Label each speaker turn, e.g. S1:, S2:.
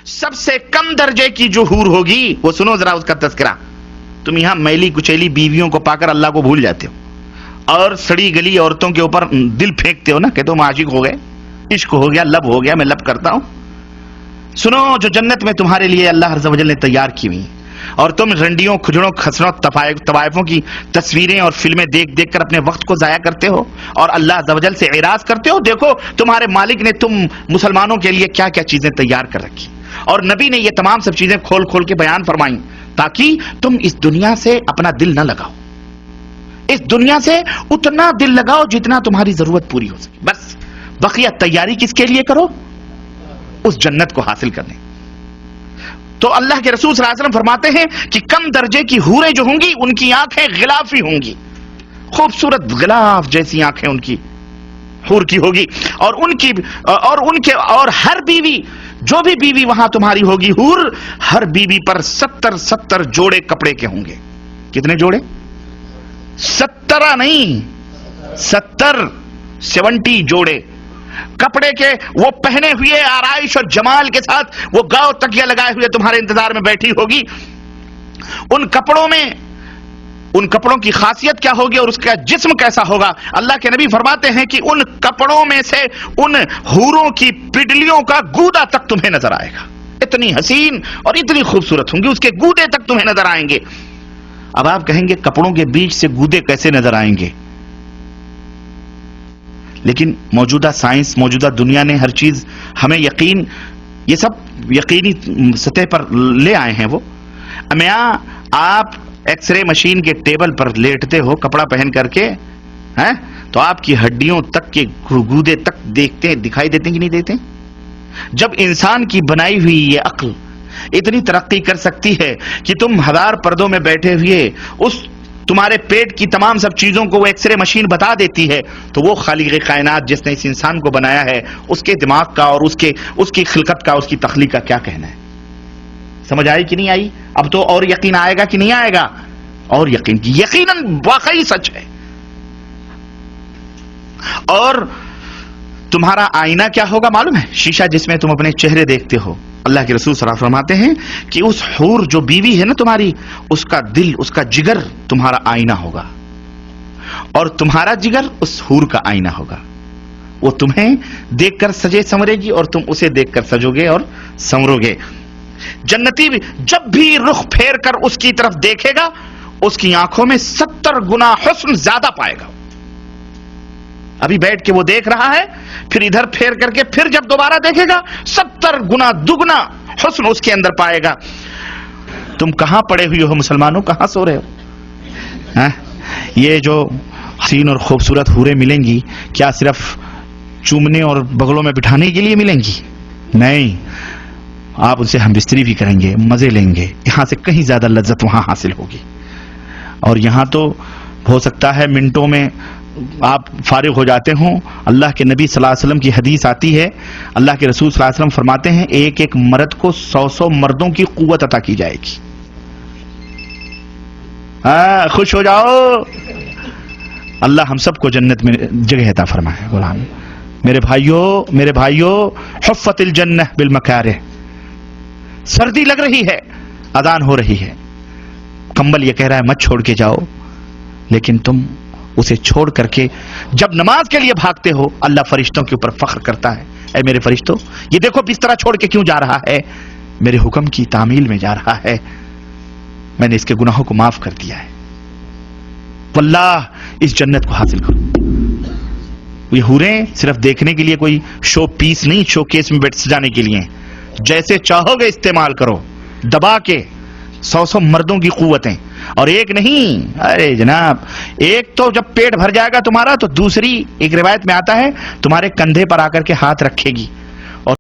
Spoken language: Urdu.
S1: سب سے کم درجے کی جو حور ہوگی وہ سنو ذرا اس کا تذکرہ. تم یہاں میلی کچیلی بیویوں کو پا کر اللہ کو بھول جاتے ہو اور سڑی گلی عورتوں کے اوپر دل پھینکتے ہو نا کہ تم عاشق ہو گئے, عشق ہو گیا, لب ہو گیا, میں لب کرتا ہوں. سنو, جو جنت میں تمہارے لیے اللہ عز و جل نے تیار کی ہوئی, اور تم رنڈیوں, کھجڑوں, کھسروں, طوائفوں کی تصویریں اور فلمیں دیکھ دیکھ کر اپنے وقت کو ضائع کرتے ہو اور اللہ عز و جل سے اعراض کرتے ہو. دیکھو تمہارے مالک نے تم مسلمانوں کے لیے کیا کیا چیزیں تیار کر رکھی, اور نبی نے یہ تمام سب چیزیں کھول کھول کے بیان فرمائیں تاکہ تم اس دنیا سے اپنا دل نہ لگاؤ, اس دنیا سے اتنا دل لگاؤ جتنا تمہاری ضرورت پوری ہو سکے. بس بقیہ تیاری کس کے لیے کرو؟ اس جنت کو حاصل کرنے. تو اللہ کے رسول صلی اللہ علیہ وسلم فرماتے ہیں کہ کم درجے کی حوریں جو ہوں گی ان کی آنکھیں غلافی ہوں گی, خوبصورت غلاف جیسی آنکھیں ان کی حور کی ہوگی, اور ہر بیوی, جو بھی بیوی وہاں تمہاری ہوگی حور, ہر بیوی پر 70 جوڑے کپڑے کے ہوں گے. کتنے جوڑے؟ 70 نہیں, 70 جوڑے کپڑے کے, وہ پہنے ہوئے آرائش اور جمال کے ساتھ وہ گاؤ تکیہ لگائے ہوئے تمہارے انتظار میں بیٹھی ہوگی. ان کپڑوں کی خاصیت کیا ہوگی اور اس کا جسم کیسا ہوگا؟ اللہ کے نبی فرماتے ہیں کہ ان کپڑوں میں سے ان حوروں کی پڈلیوں کا گودا تک تمہیں نظر آئے گا. اتنی حسین اور اتنی خوبصورت ہوں گی, اس کے گودے تک تمہیں نظر آئیں گے. اب آپ کہیں گے کپڑوں کے بیچ سے گودے کیسے نظر آئیں گے؟ لیکن موجودہ سائنس, موجودہ دنیا نے ہر چیز ہمیں یہ سب یقینی سطح پر لے آئے ہیں. وہ میاں آپ ایکس رے مشین کے ٹیبل پر لیٹتے ہو کپڑا پہن کر کے, تو آپ کی ہڈیوں تک کے گودے تک دکھائی دیتے کہ نہیں دیتے؟ جب انسان کی بنائی ہوئی یہ عقل اتنی ترقی کر سکتی ہے کہ تم 1000 پردوں میں بیٹھے ہوئے اس تمہارے پیٹ کی تمام سب چیزوں کو وہ ایکس رے مشین بتا دیتی ہے, تو وہ خالق کائنات جس نے اس انسان کو بنایا ہے اس کے دماغ کا اور اس کی خلقت کا, اس کی تخلیق کا کیا کہنا ہے؟ سمجھ آئی کہ نہیں آئی؟ اب تو اور یقین آئے گا کہ نہیں آئے گا؟ اور یقیناً واقعی سچ ہے. اور تمہارا آئینہ کیا ہوگا معلوم ہے؟ شیشہ جس میں تم اپنے چہرے دیکھتے ہو. اللہ کے رسول صلی اللہ علیہ وسلم فرماتے ہیں کہ اس حور جو بیوی ہے نا تمہاری, اس کا دل, اس کا جگر تمہارا آئینہ ہوگا, اور تمہارا جگر اس حور کا آئینہ ہوگا. وہ تمہیں دیکھ کر سجے سنورے گی اور تم اسے دیکھ کر سجو گے اور سنورو گے. جنتی بھی جب بھی رخ پھیر کر اس کی طرف دیکھے گا اس کی آنکھوں میں 70 گنا حسن زیادہ پائے گا. ابھی بیٹھ کے وہ دیکھ رہا ہے, پھر ادھر پھیر کر کے پھر جب دوبارہ دیکھے گا 70 گنا دگنا حسن اس کے اندر پائے گا. تم کہاں پڑے ہوئے ہو مسلمانوں, کہاں سو رہے ہو؟ یہ جو حسین اور خوبصورت حوریں ملیں گی کیا صرف چومنے اور بغلوں میں بٹھانے کے لیے ملیں گی؟ نہیں, آپ ان سے ہم بستری بھی کریں گے, مزے لیں گے. یہاں سے کہیں زیادہ لذت وہاں حاصل ہوگی. اور یہاں تو ہو سکتا ہے منٹوں میں آپ فارغ ہو جاتے ہوں. اللہ کے نبی صلی اللہ علیہ وسلم کی حدیث آتی ہے, اللہ کے رسول صلی اللہ علیہ وسلم فرماتے ہیں ایک ایک مرد کو 100 مردوں کی قوت عطا کی جائے گی. خوش ہو جاؤ, اللہ ہم سب کو جنت میں جگہ عطا فرمائے. غلام میرے بھائیو, حفت الجنہ بالمکارہ. سردی لگ رہی ہے, اذان ہو رہی ہے, کمبل یہ کہہ رہا ہے مت چھوڑ کے جاؤ, لیکن تم اسے چھوڑ کر کے جب نماز کے لیے بھاگتے ہو اللہ فرشتوں کے اوپر فخر کرتا ہے, اے میرے فرشتوں یہ دیکھو بستر چھوڑ کے کیوں جا رہا ہے, میرے حکم کی تعمیل میں جا رہا ہے, میں نے اس کے گناہوں کو معاف کر دیا ہے. واللہ اس جنت کو حاصل کرو. یہ حوریں صرف دیکھنے کے لیے کوئی شو پیس نہیں, شو کیس میں بیٹھ سجانے کے لیے. جیسے چاہو گے استعمال کرو, دبا کے 100 مردوں کی قوتیں. اور ایک نہیں, ارے جناب ایک تو جب پیٹ بھر جائے گا تمہارا تو دوسری ایک روایت میں آتا ہے تمہارے کندھے پر آ کر کے ہاتھ رکھے گی